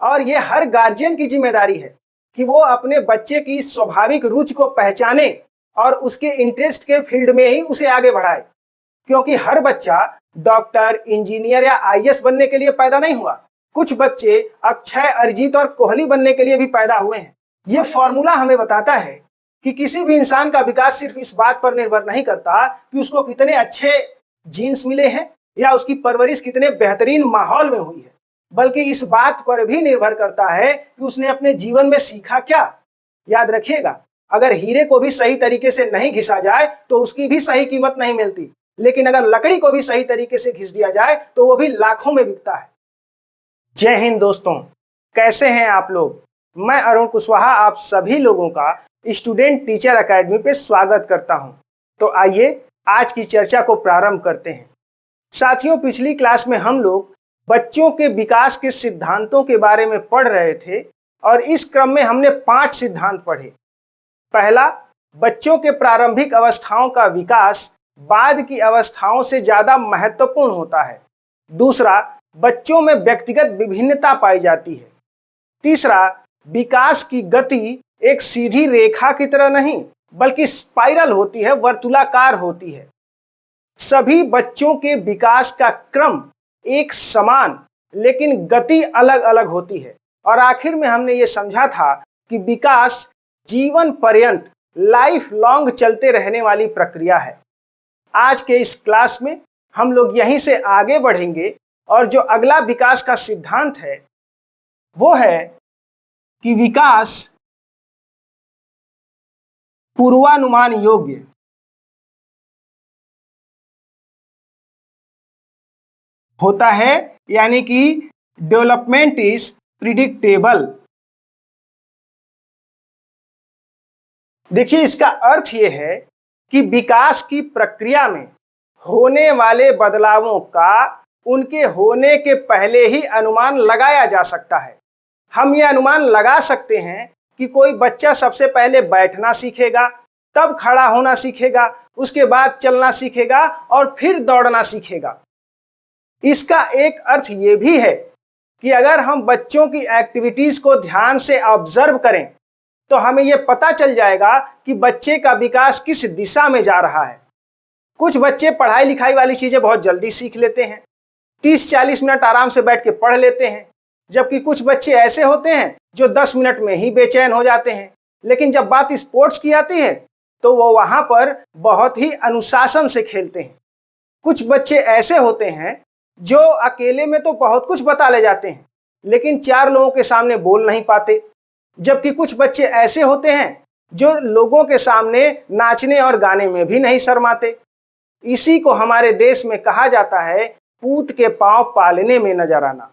और ये हर गार्जियन की जिम्मेदारी है कि वो अपने बच्चे की स्वाभाविक रुचि को पहचाने और उसके इंटरेस्ट के फील्ड में ही उसे आगे बढ़ाए, क्योंकि हर बच्चा डॉक्टर, इंजीनियर या आईएएस बनने के लिए पैदा नहीं हुआ। कुछ बच्चे अक्षय, अरिजीत और कोहली बनने के लिए भी पैदा हुए हैं। ये फॉर्मूला हमें बताता है कि किसी भी इंसान का विकास सिर्फ इस बात पर निर्भर नहीं करता कि उसको कितने अच्छे जीन्स मिले हैं या उसकी परवरिश कितने बेहतरीन माहौल में हुई है, बल्कि इस बात पर भी निर्भर करता है कि उसने अपने जीवन में सीखा क्या। याद रखिएगा, अगर हीरे को भी सही तरीके से नहीं घिसा जाए तो उसकी भी सही कीमत नहीं मिलती, लेकिन अगर लकड़ी को भी सही तरीके से घिस दिया जाए तो वो भी लाखों में बिकता है। जय हिंद दोस्तों, कैसे हैं आप लोग। मैं अरुण कुशवाहा आप सभी लोगों का स्टूडेंट टीचर एकेडमी पे स्वागत करता हूं। तो आइए आज की चर्चा को प्रारंभ करते हैं। साथियों, पिछली क्लास में हम लोग बच्चों के विकास के सिद्धांतों के बारे में पढ़ रहे थे और इस क्रम में हमने 5 सिद्धांत पढ़े। पहला, बच्चों के प्रारंभिक अवस्थाओं का विकास बाद की अवस्थाओं से ज्यादा महत्वपूर्ण होता है। दूसरा, बच्चों में व्यक्तिगत विभिन्नता पाई जाती है। तीसरा, विकास की गति एक सीधी रेखा की तरह नहीं बल्कि स्पाइरल होती है, वर्तुलाकार होती है। सभी बच्चों के विकास का क्रम एक समान लेकिन गति अलग अलग होती है। और आखिर में हमने ये समझा था कि विकास जीवन पर्यंत लाइफ लॉन्ग चलते रहने वाली प्रक्रिया है। आज के इस क्लास में हम लोग यहीं से आगे बढ़ेंगे और जो अगला विकास का सिद्धांत है वो है कि विकास पूर्वानुमान योग्य होता है, यानी कि डेवलपमेंट इज प्रिडिक्टेबल। देखिए, इसका अर्थ यह है कि विकास की प्रक्रिया में होने वाले बदलावों का उनके होने के पहले ही अनुमान लगाया जा सकता है। हम यह अनुमान लगा सकते हैं कि कोई बच्चा सबसे पहले बैठना सीखेगा, तब खड़ा होना सीखेगा, उसके बाद चलना सीखेगा और फिर दौड़ना सीखेगा। इसका एक अर्थ ये भी है कि अगर हम बच्चों की एक्टिविटीज को ध्यान से ऑब्जर्व करें तो हमें यह पता चल जाएगा कि बच्चे का विकास किस दिशा में जा रहा है। कुछ बच्चे पढ़ाई लिखाई वाली चीजें बहुत जल्दी सीख लेते हैं, 30-40 मिनट आराम से बैठ के पढ़ लेते हैं, जबकि कुछ बच्चे ऐसे होते हैं जो 10 मिनट में ही बेचैन हो जाते हैं। लेकिन जब बात स्पोर्ट्स की आती है तो वो वहां पर बहुत ही अनुशासन से खेलते हैं। कुछ बच्चे ऐसे होते हैं जो अकेले में तो बहुत कुछ बता ले जाते हैं लेकिन 4 लोगों के सामने बोल नहीं पाते, जबकि कुछ बच्चे ऐसे होते हैं जो लोगों के सामने नाचने और गाने में भी नहीं शर्माते। इसी को हमारे देश में कहा जाता है पूत के पांव पालने में नजर आना।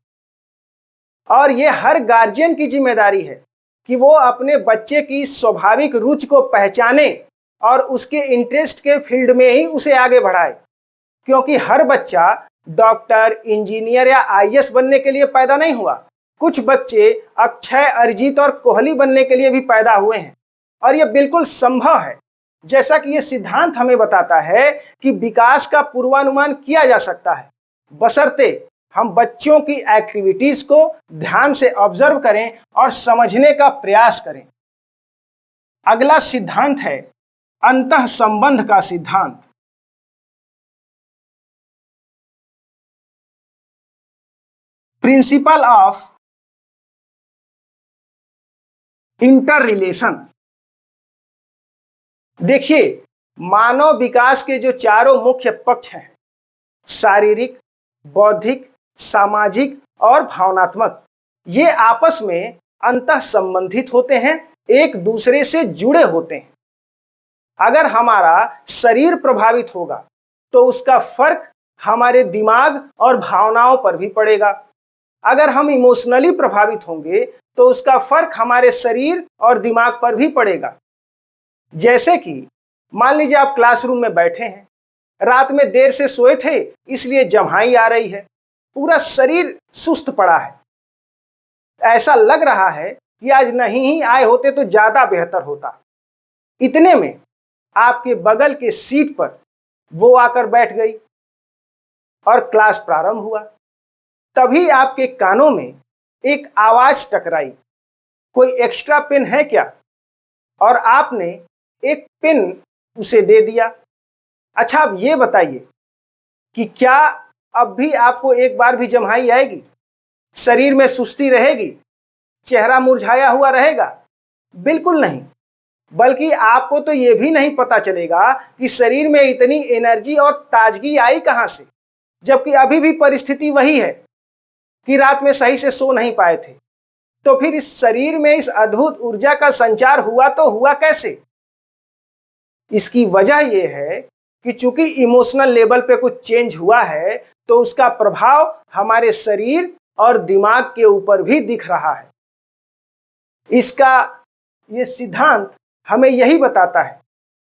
और ये हर गार्जियन की जिम्मेदारी है कि वो अपने बच्चे की स्वाभाविक रुचि को पहचाने और उसके इंटरेस्ट के फील्ड में ही उसे आगे बढ़ाए, क्योंकि हर बच्चा डॉक्टर, इंजीनियर या आईएएस बनने के लिए पैदा नहीं हुआ। कुछ बच्चे अक्षय, अरिजीत और कोहली बनने के लिए भी पैदा हुए हैं और यह बिल्कुल संभव है, जैसा कि यह सिद्धांत हमें बताता है कि विकास का पूर्वानुमान किया जा सकता है, बशर्ते हम बच्चों की एक्टिविटीज को ध्यान से ऑब्जर्व करें और समझने का प्रयास करें। अगला सिद्धांत है अंतः संबंध का सिद्धांत। Principle of inter relation. देखिए, मानव विकास के जो चारों मुख्य पक्ष हैं, शारीरिक, बौद्धिक, सामाजिक और भावनात्मक, ये आपस में अंतः संबंधित होते हैं, एक दूसरे से जुड़े होते हैं। अगर हमारा शरीर प्रभावित होगा तो उसका फर्क हमारे दिमाग और भावनाओं पर भी पड़ेगा। अगर हम इमोशनली प्रभावित होंगे तो उसका फर्क हमारे शरीर और दिमाग पर भी पड़ेगा। जैसे कि मान लीजिए आप क्लासरूम में बैठे हैं, रात में देर से सोए थे इसलिए जम्हाई आ रही है, पूरा शरीर सुस्त पड़ा है, ऐसा लग रहा है कि आज नहीं ही आए होते तो ज्यादा बेहतर होता। इतने में आपके बगल के सीट पर वो आकर बैठ गई और क्लास प्रारंभ हुआ। तभी आपके कानों में एक आवाज टकराई, कोई एक्स्ट्रा पेन है क्या? और आपने एक पेन उसे दे दिया। अच्छा, अब ये बताइए कि क्या अब भी आपको एक बार भी जम्हाई आएगी? शरीर में सुस्ती रहेगी? चेहरा मुरझाया हुआ रहेगा? बिल्कुल नहीं। बल्कि आपको तो यह भी नहीं पता चलेगा कि शरीर में इतनी एनर्जी और ताजगी आई कहां से, जबकि अभी भी परिस्थिति वही है कि रात में सही से सो नहीं पाए थे। तो फिर इस शरीर में इस अद्भुत ऊर्जा का संचार हुआ तो हुआ कैसे? इसकी वजह यह है कि चूंकि इमोशनल लेवल पे कुछ चेंज हुआ है, तो उसका प्रभाव हमारे शरीर और दिमाग के ऊपर भी दिख रहा है। इसका ये सिद्धांत हमें यही बताता है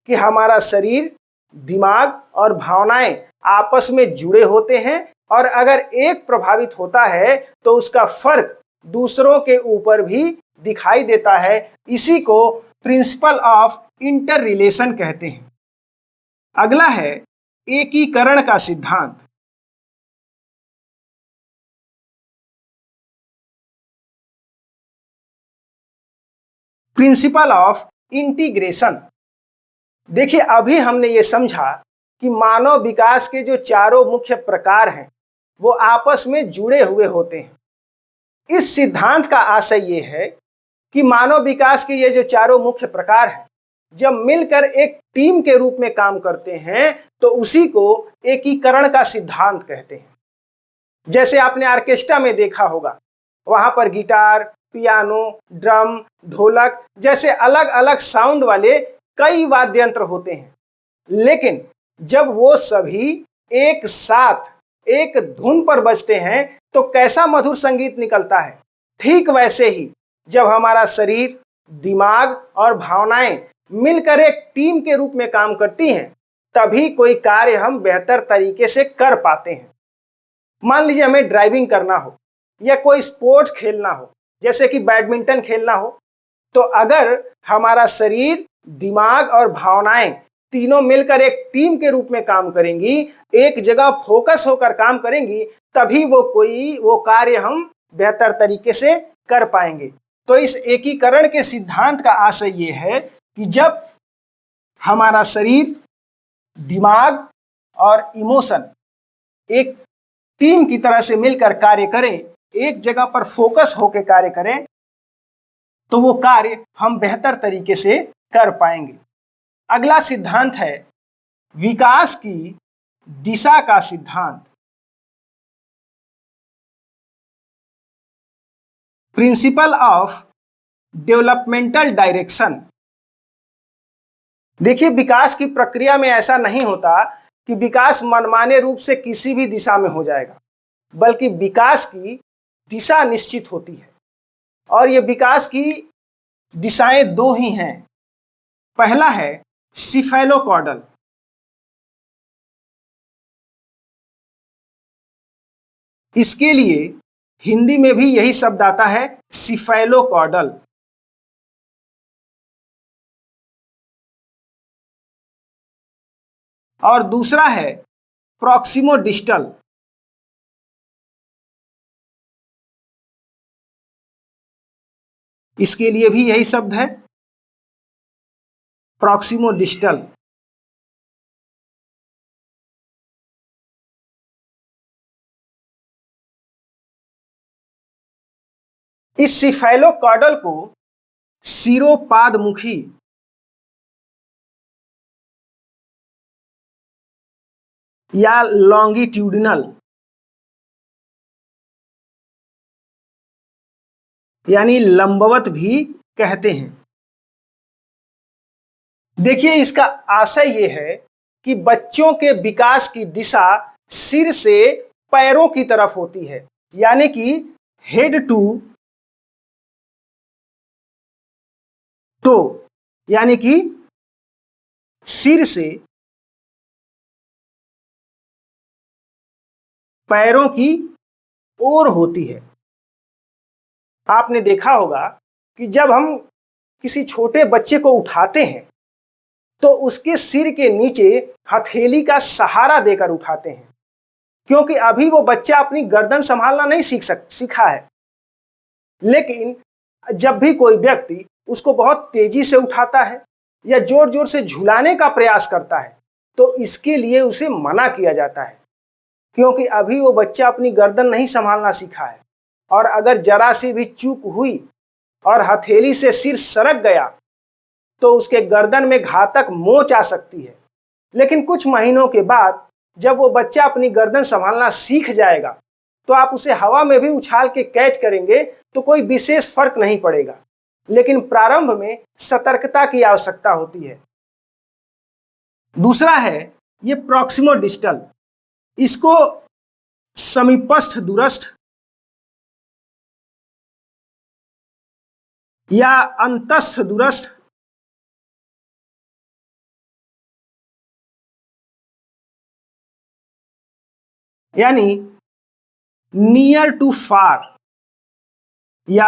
कि हमारा शरीर, दिमाग और भावनाएं आपस में जुड़े होते हैं, और अगर एक प्रभावित होता है तो उसका फर्क दूसरों के ऊपर भी दिखाई देता है। इसी को प्रिंसिपल ऑफ इंटर रिलेशन कहते हैं। अगला है एकीकरण का सिद्धांत। Principle of integration. देखिए, अभी हमने ये समझा कि मानव विकास के जो चारों मुख्य प्रकार हैं वो आपस में जुड़े हुए होते हैं। इस सिद्धांत का आशय ये है कि मानव विकास के ये जो चारों मुख्य प्रकार हैं, जब मिलकर एक टीम के रूप में काम करते हैं तो उसी को एकीकरण का सिद्धांत कहते हैं। जैसे आपने ऑर्केस्ट्रा में देखा होगा, वहां पर गिटार, पियानो, ड्रम, ढोलक जैसे अलग अलग साउंड वाले कई वाद्य यंत्र होते हैं, लेकिन जब वो सभी एक साथ एक धुन पर बजते हैं तो कैसा मधुर संगीत निकलता है। ठीक वैसे ही जब हमारा शरीर, दिमाग और भावनाएं मिलकर एक टीम के रूप में काम करती हैं, तभी कोई कार्य हम बेहतर तरीके से कर पाते हैं। मान लीजिए हमें ड्राइविंग करना हो या कोई स्पोर्ट्स खेलना हो, जैसे कि बैडमिंटन खेलना हो, तो अगर हमारा शरीर, दिमाग और भावनाएं तीनों मिलकर एक टीम के रूप में काम करेंगी, एक जगह फोकस होकर काम करेंगी, तभी वो कार्य हम बेहतर तरीके से कर पाएंगे। तो इस एकीकरण के सिद्धांत का आशय ये है कि जब हमारा शरीर, दिमाग और इमोशन एक टीम की तरह से मिलकर कार्य करें, एक जगह पर फोकस होकर कार्य करें, तो वो कार्य हम बेहतर तरीके से कर पाएंगे। अगला सिद्धांत है विकास की दिशा का सिद्धांत। Principle of developmental direction. देखिए, विकास की प्रक्रिया में ऐसा नहीं होता कि विकास मनमाने रूप से किसी भी दिशा में हो जाएगा, बल्कि विकास की दिशा निश्चित होती है। और ये विकास की दिशाएं दो ही हैं। पहला है सिफेलोकॉर्डल। इसके लिए हिंदी में भी यही शब्द आता है, सिफेलोकॉर्डल। और दूसरा है प्रॉक्सिमोडिस्टल। इसके लिए भी यही शब्द है, प्रॉक्सिमोडिस्टल। इस सिफेलोकॉर्डल को सिरोपादमुखी या लॉन्गिट्यूडिनल यानी लंबवत भी कहते हैं। देखिए, इसका आशय यह है कि बच्चों के विकास की दिशा सिर से पैरों की तरफ होती है, यानी कि हेड टू टो, यानी कि सिर से पैरों की ओर होती है। आपने देखा होगा कि जब हम किसी छोटे बच्चे को उठाते हैं तो उसके सिर के नीचे हथेली का सहारा देकर उठाते हैं, क्योंकि अभी वो बच्चा अपनी गर्दन संभालना नहीं सीखा है। लेकिन जब भी कोई व्यक्ति उसको बहुत तेजी से उठाता है या जोर जोर से झुलाने का प्रयास करता है तो इसके लिए उसे मना किया जाता है, क्योंकि अभी वो बच्चा अपनी गर्दन नहीं संभालना सीखा है और अगर जरा सी भी चूक हुई और हथेली से सिर सरक गया तो उसके गर्दन में घातक मोच आ सकती है। लेकिन कुछ महीनों के बाद जब वो बच्चा अपनी गर्दन संभालना सीख जाएगा तो आप उसे हवा में भी उछाल के कैच करेंगे तो कोई विशेष फर्क नहीं पड़ेगा, लेकिन प्रारंभ में सतर्कता की आवश्यकता होती है। दूसरा है ये प्रॉक्सिमो डिस्टल, इसको समीपस्थ दूरस्थ या अंतस्थ दूरस्थ यानी नियर टू फार या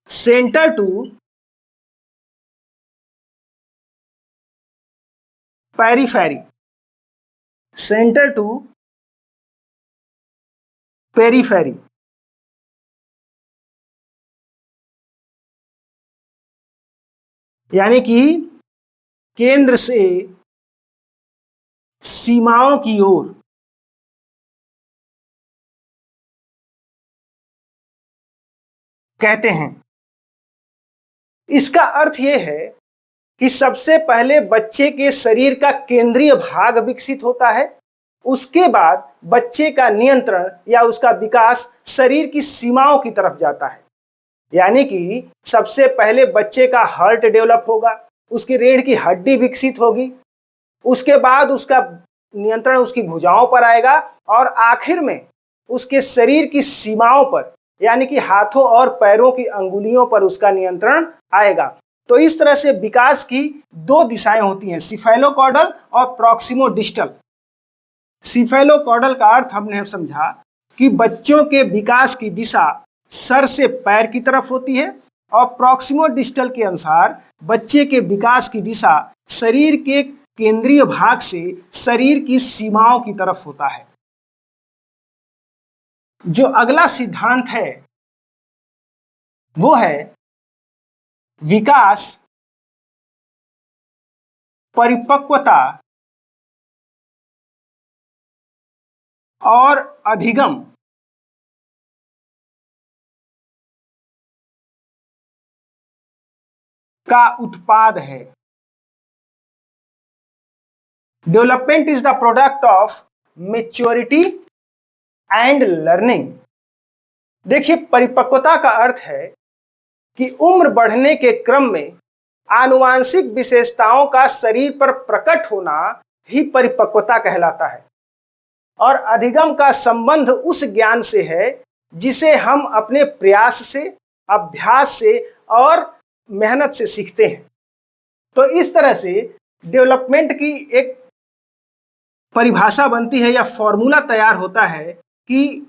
centre to periphery, centre to periphery यानी कि केंद्र से सीमाओं की ओर। कहते हैं इसका अर्थ यह है कि सबसे पहले बच्चे के शरीर का केंद्रीय भाग विकसित होता है, उसके बाद बच्चे का नियंत्रण या उसका विकास शरीर की सीमाओं की तरफ जाता है। यानी कि सबसे पहले बच्चे का हार्ट डेवलप होगा, उसकी रीढ़ की हड्डी विकसित होगी, उसके बाद उसका नियंत्रण उसकी भुजाओं पर आएगा और आखिर में उसके शरीर की सीमाओं पर यानी कि हाथों और पैरों की अंगुलियों पर उसका नियंत्रण आएगा। तो इस तरह से विकास की दो दिशाएं होती हैं, सिफेलोकॉर्डल और प्रॉक्सिमो डिस्टल। सिफेलोकॉर्डल का अर्थ हमने समझा कि बच्चों के विकास की दिशा सर से पैर की तरफ होती है और प्रॉक्सिमो डिस्टल के अनुसार बच्चे के विकास की दिशा शरीर के केंद्रीय भाग से शरीर की सीमाओं की तरफ होता है। जो अगला सिद्धांत है वो है विकास, परिपक्वता और अधिगम का उत्पाद है। Development is the product of maturity and learning. देखिए, परिपक्वता का अर्थ है कि उम्र बढ़ने के क्रम में आनुवांशिक विशेषताओं का शरीर पर प्रकट होना ही परिपक्वता कहलाता है और अधिगम का संबंध उस ज्ञान से है जिसे हम अपने प्रयास से, अभ्यास से और मेहनत से सीखते हैं। तो इस तरह से डेवलपमेंट की एक परिभाषा बनती है या फॉर्मूला तैयार होता है कि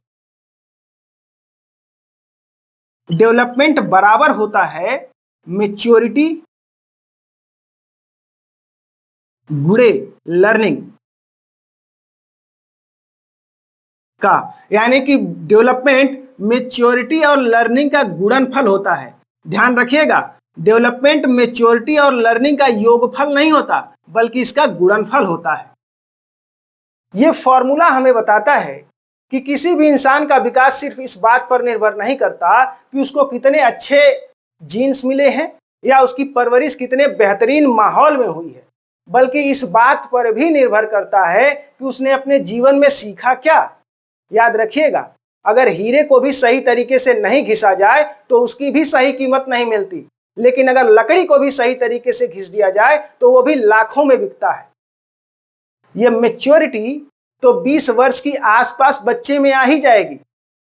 डेवलपमेंट बराबर होता है मैच्योरिटी गुणे लर्निंग का, यानी कि डेवलपमेंट मैच्योरिटी और लर्निंग का गुणनफल होता है। ध्यान रखिएगा, डेवलपमेंट मैच्योरिटी और लर्निंग का योगफल नहीं होता बल्कि इसका गुणनफल होता है। यह फॉर्मूला हमें बताता है कि किसी भी इंसान का विकास सिर्फ इस बात पर निर्भर नहीं करता कि उसको कितने अच्छे जीन्स मिले हैं या उसकी परवरिश कितने बेहतरीन माहौल में हुई है, बल्कि इस बात पर भी निर्भर करता है कि उसने अपने जीवन में सीखा क्या। याद रखिएगा, अगर हीरे को भी सही तरीके से नहीं घिसा जाए तो उसकी भी सही कीमत नहीं मिलती, लेकिन अगर लकड़ी को भी सही तरीके से घिस दिया जाए तो वो भी लाखों में बिकता है। ये मैच्योरिटी तो 20 वर्ष की आसपास बच्चे में आ ही जाएगी,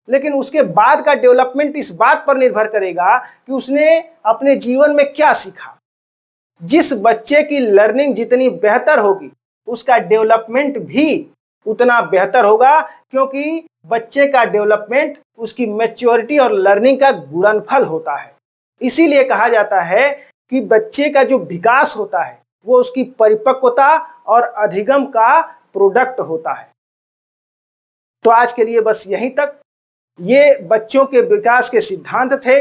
लेकिन उसके बाद का डेवलपमेंट इस बात पर निर्भर करेगा कि उसने अपने जीवन में क्या सीखा। जिस बच्चे की लर्निंग जितनी बेहतर होगी उसका डेवलपमेंट भी उतना बेहतर होगा, क्योंकि बच्चे का डेवलपमेंट उसकी मैच्योरिटी और लर्निंग का गुणनफल होता है। इसीलिए कहा जाता है कि बच्चे का जो विकास होता है वो उसकी परिपक्वता और अधिगम का प्रोडक्ट होता है। तो आज के लिए बस यहीं तक। ये बच्चों के विकास के सिद्धांत थे।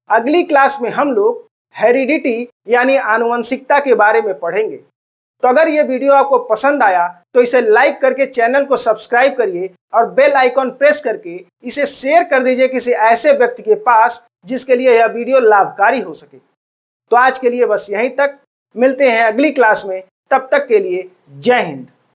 अगली क्लास में हम लोग हेरिडिटी यानी आनुवंशिकता के बारे में पढ़ेंगे। तो अगर ये वीडियो आपको पसंद आया तो इसे लाइक करके चैनल को सब्सक्राइब करिए और बेल आइकॉन प्रेस करके इसे शेयर कर दीजिए किसी ऐसे व्यक्ति के पास जिसके लिए यह वीडियो लाभकारी हो सके। तो आज के लिए बस यहीं तक, मिलते हैं अगली क्लास में, तब तक के लिए जय हिंद।